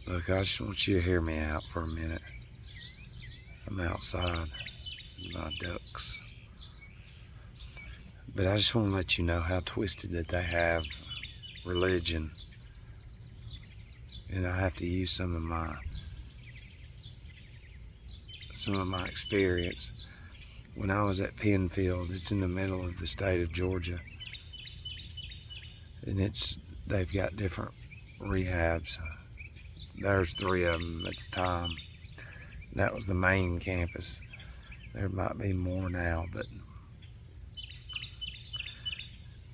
Look, I just want you to hear me out for a minute. I'm outside with my ducks. But I just want to let you know how twisted that they have religion. And I have to use some of my experience. When I was at Penfield, it's in the middle of the state of Georgia. And they've got different rehabs. There's 3 of them at the time. That was the main campus. There might be more now, but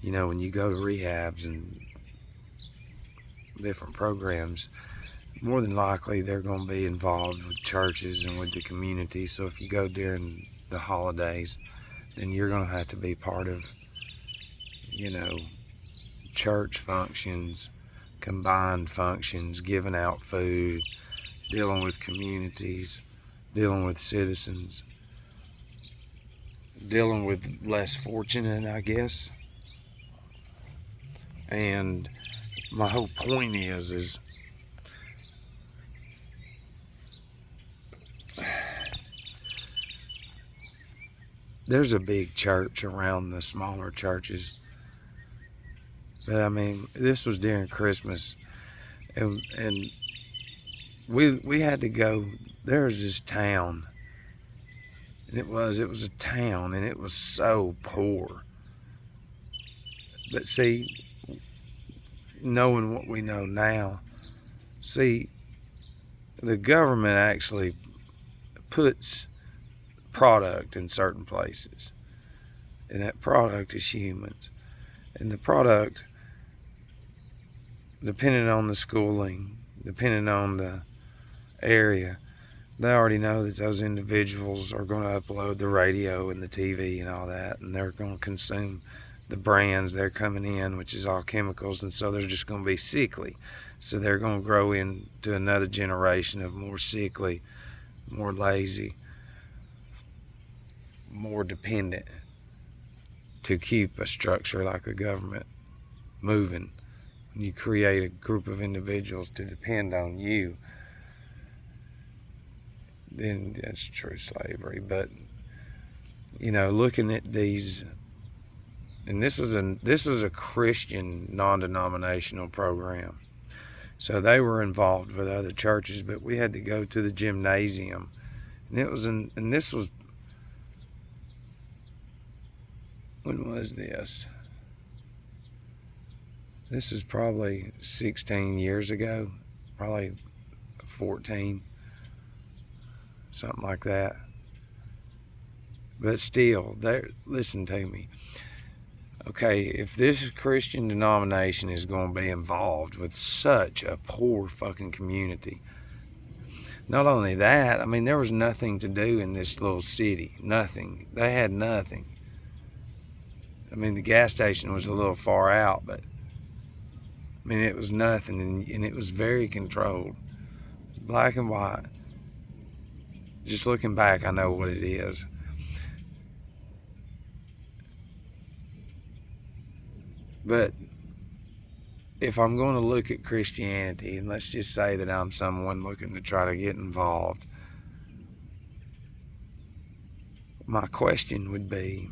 you know, when you go to rehabs and different programs, more than likely they're going to be involved with churches and with the community. So if you go during the holidays, then you're going to have to be part of, you know, church functions, combined functions, giving out food, dealing with communities, dealing with citizens, dealing with less fortunate, I guess. And my whole point is there's a big church around the smaller churches. But I mean, this was during Christmas, and we had to go. There was this town, and it was a town, and it was so poor. But see, knowing what we know now, see, the government actually puts product in certain places, and that product is humans. And the product, depending on the schooling, depending on the area, they already know that those individuals are going to upload the radio and the TV and all that, and they're going to consume the brands they're coming in, which is all chemicals, and so they're just going to be sickly. So they're going to grow into another generation of more sickly, more lazy, more dependent, to keep a structure like a government moving. When you create a group of individuals to depend on you, then that's true slavery. But you know, looking at these, and this is a Christian non-denominational program, so they were involved with other churches, but we had to go to the gymnasium, and this was, when was this? This is probably 16 years ago, probably 14, something like that. But still, listen to me. Okay, if this Christian denomination is going to be involved with such a poor fucking community, not only that, I mean, there was nothing to do in this little city. Nothing. They had nothing. I mean, the gas station was a little far out, but I mean, it was nothing, and it was very controlled. Black and white. Just looking back, I know what it is. But if I'm going to look at Christianity, and let's just say that I'm someone looking to try to get involved, my question would be,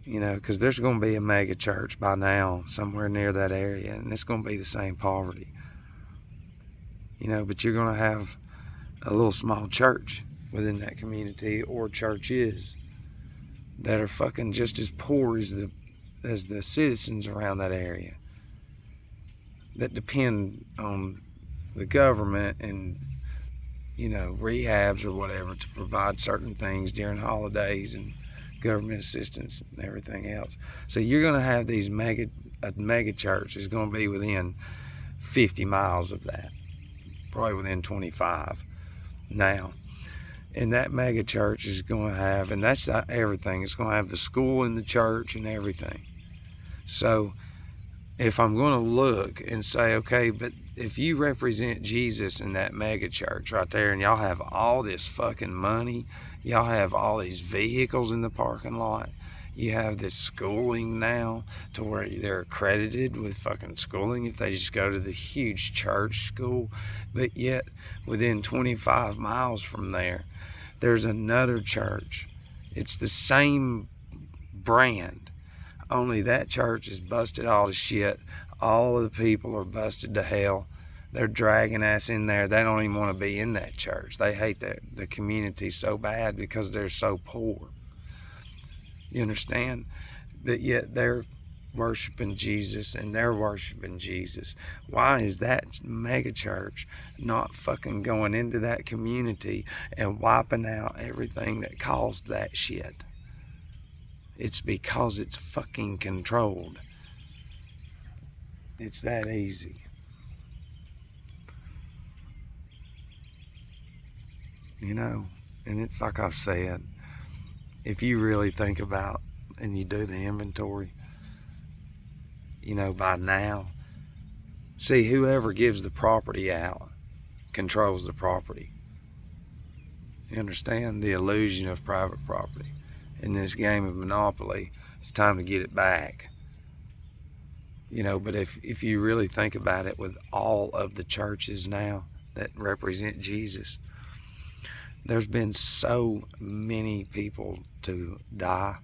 you know, because there's going to be a mega church by now somewhere near that area, and it's going to be the same poverty, you know, but you're going to have a little small church within that community, or churches that are fucking just as poor as the citizens around that area, that depend on the government and, you know, rehabs or whatever to provide certain things during holidays and government assistance and everything else. So you're going to have a mega church is going to be within 50 miles of that, probably within 25 now. And that mega church is going to have, and that's not everything, it's going to have the school and the church and everything. So if I'm going to look and say, okay, but if you represent Jesus in that mega church right there, and y'all have all this fucking money, y'all have all these vehicles in the parking lot, You have this schooling now to where they're accredited with fucking schooling if they just go to the huge church school. But yet, within 25 miles from there, there's another church. It's the same brand, only that church is busted all to shit. All of the people are busted to hell. They're dragging us in there. They don't even want to be in that church. They hate the community so bad because they're so poor. You understand? But yet they're worshiping Jesus and they're worshiping Jesus. Why is that mega church not fucking going into that community and wiping out everything that caused that shit? It's because it's fucking controlled. It's that easy. You know, and it's like I've said, if you really think about and you do the inventory, you know, by now, see, whoever gives the property out controls the property. You understand? The illusion of private property. In this game of Monopoly, it's time to get it back. You know, but if you really think about it, with all of the churches now that represent Jesus, there's been so many people to die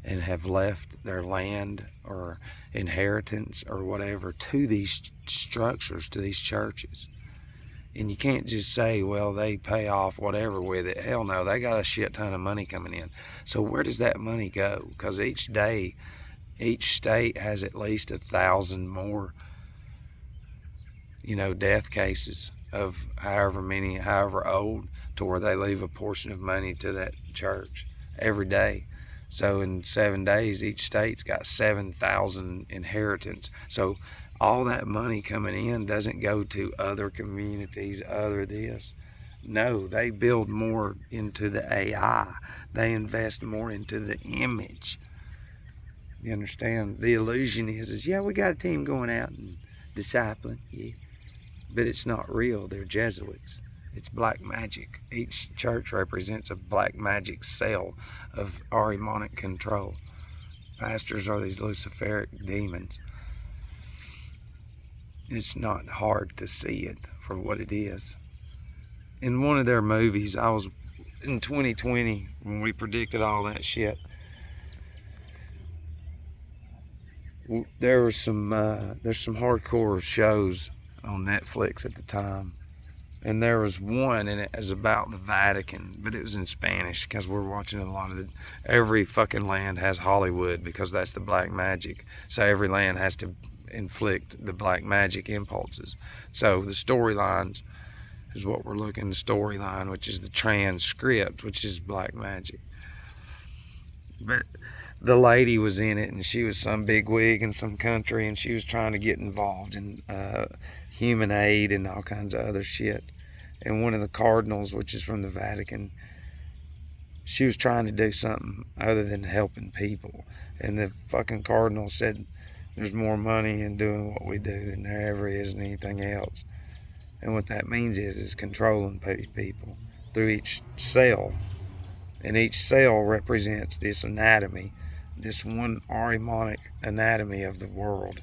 and have left their land or inheritance or whatever to these structures, to these churches. And you can't just say, well, they pay off whatever with it. Hell no, they got a shit ton of money coming in. So where does that money go? Because each day, each state has at least 1,000 more, you know, death cases of however old, to where they leave a portion of money to that church every day. So in 7 days, each state's got 7,000 inheritance. So all that money coming in doesn't go to other communities, other this. No, they build more into the AI. They invest more into the image. You understand? The illusion is yeah, we got a team going out and discipling, yeah. But it's not real. They're Jesuits. It's black magic. Each church represents a black magic cell of Ahrimanic control. Pastors are these Luciferic demons. It's not hard to see it for what it is. In one of their movies, I was in 2020 when we predicted all that shit. There's some hardcore shows on Netflix at the time, and there was one, and it was about the Vatican, but it was in Spanish because we're watching a lot of every fucking land has Hollywood because that's the black magic. So every land has to inflict the black magic impulses. So the storylines is what we're looking, the storyline, which is the transcript, which is black magic. But the lady was in it, and she was some big wig in some country, and she was trying to get involved in human aid and all kinds of other shit. And one of the cardinals, which is from the Vatican, she was trying to do something other than helping people. And the fucking cardinal said, there's more money in doing what we do than there ever is in anything else. And what that means is controlling people through each cell. And each cell represents this anatomy, this one Ahrimanic anatomy of the world.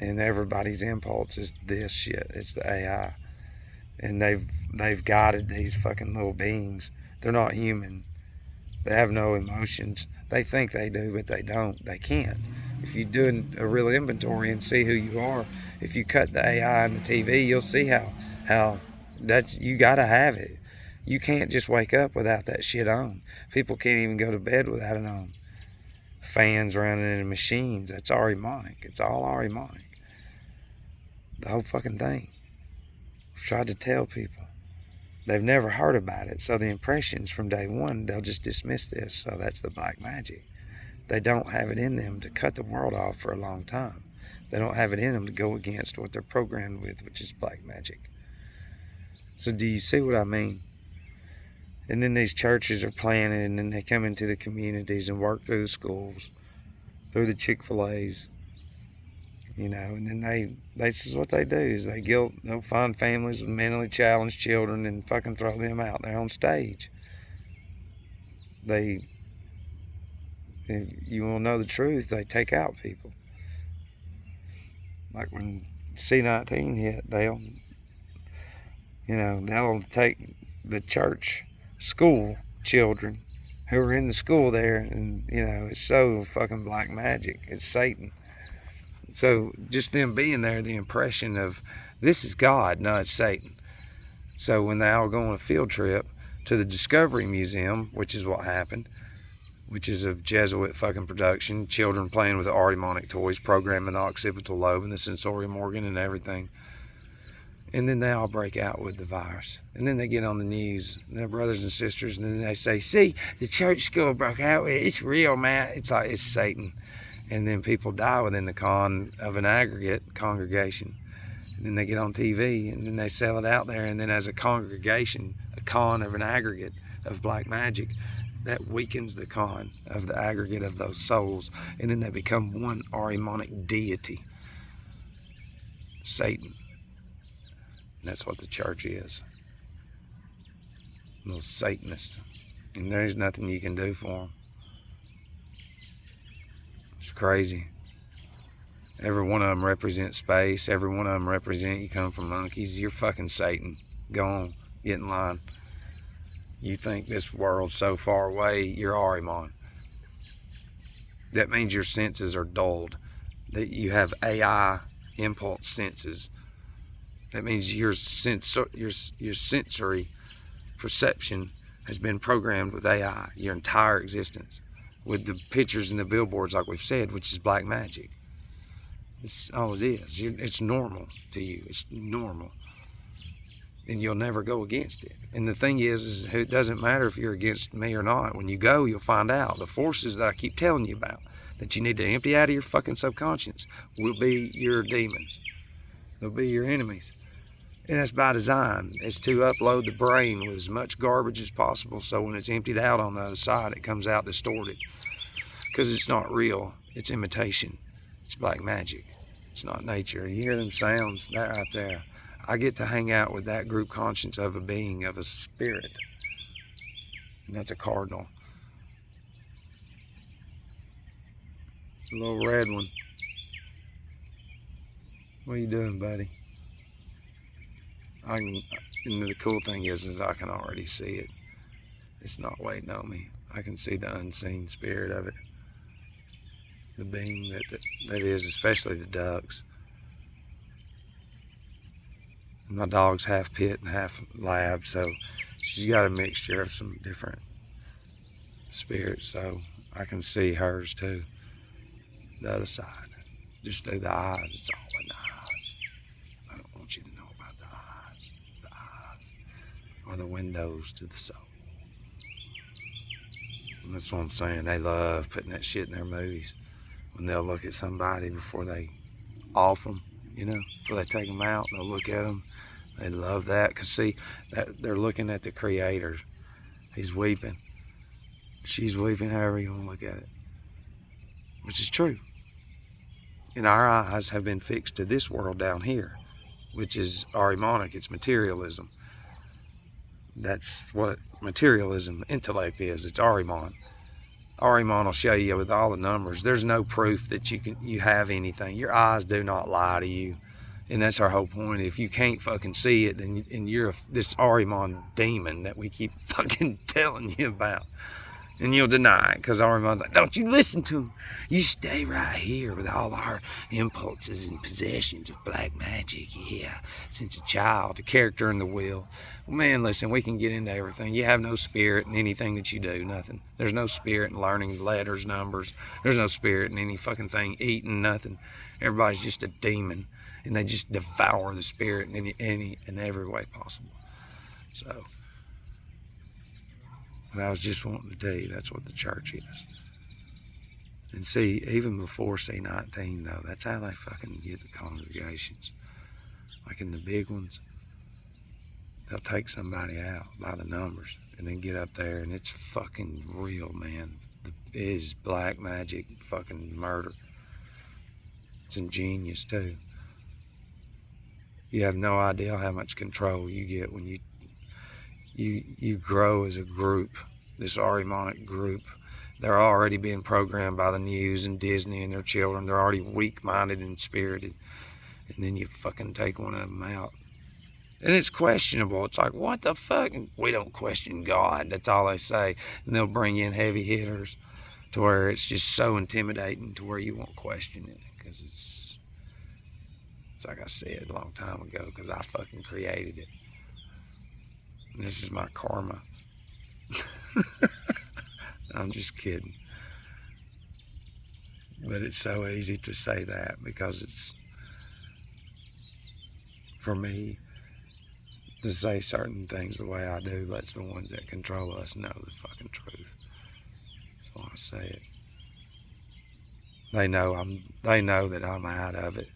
And everybody's impulse is this shit. It's the AI. And they've guided these fucking little beings. They're not human. They have no emotions. They think they do, but they don't. They can't. If you do a real inventory and see who you are, if you cut the AI and the TV, you'll see how that's, you gotta have it. You can't just wake up without that shit on. People can't even go to bed without it on. Fans running in machines. That's Ahrimanic. It's all Ahrimanic. The whole fucking thing. I've tried to tell people. They've never heard about it. So the impressions from day one, they'll just dismiss this. So that's the black magic. They don't have it in them to cut the world off for a long time. They don't have it in them to go against what they're programmed with, which is black magic. So do you see what I mean? And then these churches are planning, and then they come into the communities and work through the schools, through the Chick-fil-A's, you know, and then this is what they do, is they'll find families with mentally challenged children and fucking throw them out there on stage. They If you want to know the truth, they take out people. Like when C-19 hit, they'll take the church school children who are in the school there, and it's so fucking black magic. It's Satan. So just them being there, the impression of this is God, no, it's Satan. So when they all go on a field trip to the Discovery Museum, which is what happened, which is a Jesuit fucking production, children playing with the demonic toys, programming the occipital lobe and the sensorium organ and everything. And then they all break out with the virus. And then they get on the news, their brothers and sisters, and then they say, see, the church school broke out with it. It's real, man. It's like, it's Satan. And then people die within the con of an aggregate congregation. And then they get on TV, and then they sell it out there. And then as a congregation, a con of an aggregate of black magic, that weakens the con of the aggregate of those souls. And then they become one demonic deity, Satan. And that's what the church is. Little Satanist. And there's nothing you can do for them. It's crazy. Every one of them represents space. Every one of them represent you come from monkeys. You're fucking Satan. Go on. Get in line. You think this world's so far away, you're Ahriman. That means your senses are dulled. That you have AI impulse senses. That means your sensory perception has been programmed with AI, your entire existence, with the pictures and the billboards, like we've said, which is black magic. It's all it is. It's normal to you. It's normal. And you'll never go against it. And the thing is it doesn't matter if you're against me or not. When you go, you'll find out. The forces that I keep telling you about, that you need to empty out of your fucking subconscious, will be your demons. They'll be your enemies. And that's by design. It's to upload the brain with as much garbage as possible, so when it's emptied out on the other side, it comes out distorted. Because it's not real. It's imitation. It's black magic. It's not nature. You hear them sounds, that right there. I get to hang out with that group conscience of a being, of a spirit. And that's a cardinal. It's a little red one. What are you doing, buddy? And the cool thing is I can already see it. It's not waiting on me. I can see the unseen spirit of it. The being that is, especially the ducks. My dog's half pit and half lab, so she's got a mixture of some different spirits, so I can see hers too. The other side. Just through the eyes, it's all in the eyes. I don't want you to know about the eyes. The eyes are the windows to the soul. And that's what I'm saying. They love putting that shit in their movies. When they'll look at somebody before they off them, before they take them out, they'll look at them. They love that, because see, they're looking at the creator. He's weeping. She's weeping, however you want to look at it. Which is true. And our eyes have been fixed to this world down here, which is Ahrimanic. It's materialism. That's what materialism, intellect is. It's Ahriman. Ahriman will show you with all the numbers. There's no proof that you have anything. Your eyes do not lie to you. And that's our whole point. If you can't fucking see it, then you're this Ahriman demon that we keep fucking telling you about. And you'll deny it, because Ahriman's like, don't you listen to him. You stay right here with all our impulses and possessions of black magic. Yeah, since a child, the character in the will. Well, man, listen, we can get into everything. You have no spirit in anything that you do, nothing. There's no spirit in learning letters, numbers. There's no spirit in any fucking thing, eating, nothing. Everybody's just a demon, and they just devour the spirit in any and every way possible. So, but I was just wanting to tell you that's what the church is. And see, even before C-19 though, that's how they fucking get the congregations. Like in the big ones, they'll take somebody out by the numbers and then get up there, and it's fucking real, man. It is black magic fucking murder. It's ingenious too. You have no idea how much control you get when you grow as a group, this Ahrimanic group, They're already being programmed by the news and Disney and their children. They're already weak-minded and spirited. And then you fucking take one of them out. And it's questionable. It's like, what the fuck? We don't question God. That's all they say. And they'll bring in heavy hitters to where it's just so intimidating to where you won't question it. Because it's like I said a long time ago, because I fucking created it. And this is my karma. I'm just kidding. But it's so easy to say that because it's, for me, to say certain things the way I do lets the ones that control us know the fucking truth. So I say it. They know that I'm out of it.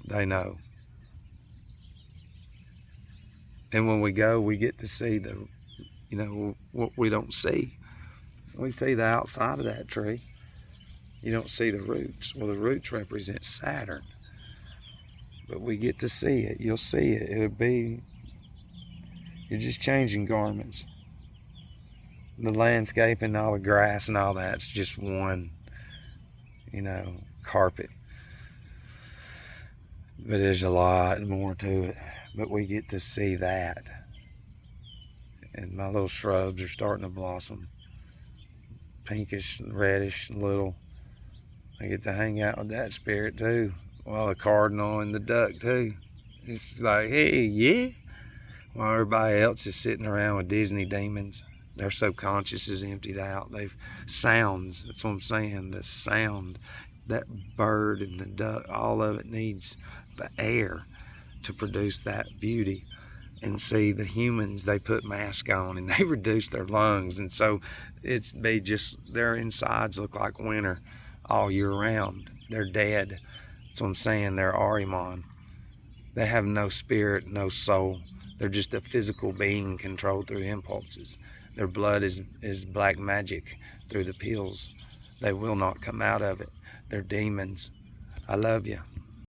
They know. And when we go, we get to see what we don't see. We see the outside of that tree. You don't see the roots. Well, the roots represent Saturn. But we get to see it. You'll see it. You're just changing garments. The landscape and all the grass and all that's just one, carpet. But there's a lot more to it. But we get to see that. And my little shrubs are starting to blossom. Pinkish and reddish and little. I get to hang out with that spirit too. Well, the cardinal and the duck too. It's like, hey, yeah. While everybody else is sitting around with Disney demons, their subconscious is emptied out. Sounds, that's what I'm saying, the sound, that bird and the duck, all of it needs the air to produce that beauty. And see, the humans, they put masks on and they reduce their lungs. And so their insides look like winter all year round. They're dead. That's what I'm saying. They're Ahriman. They have no spirit, no soul. They're just a physical being controlled through impulses. Their blood is black magic through the pills. They will not come out of it. They're demons. I love you.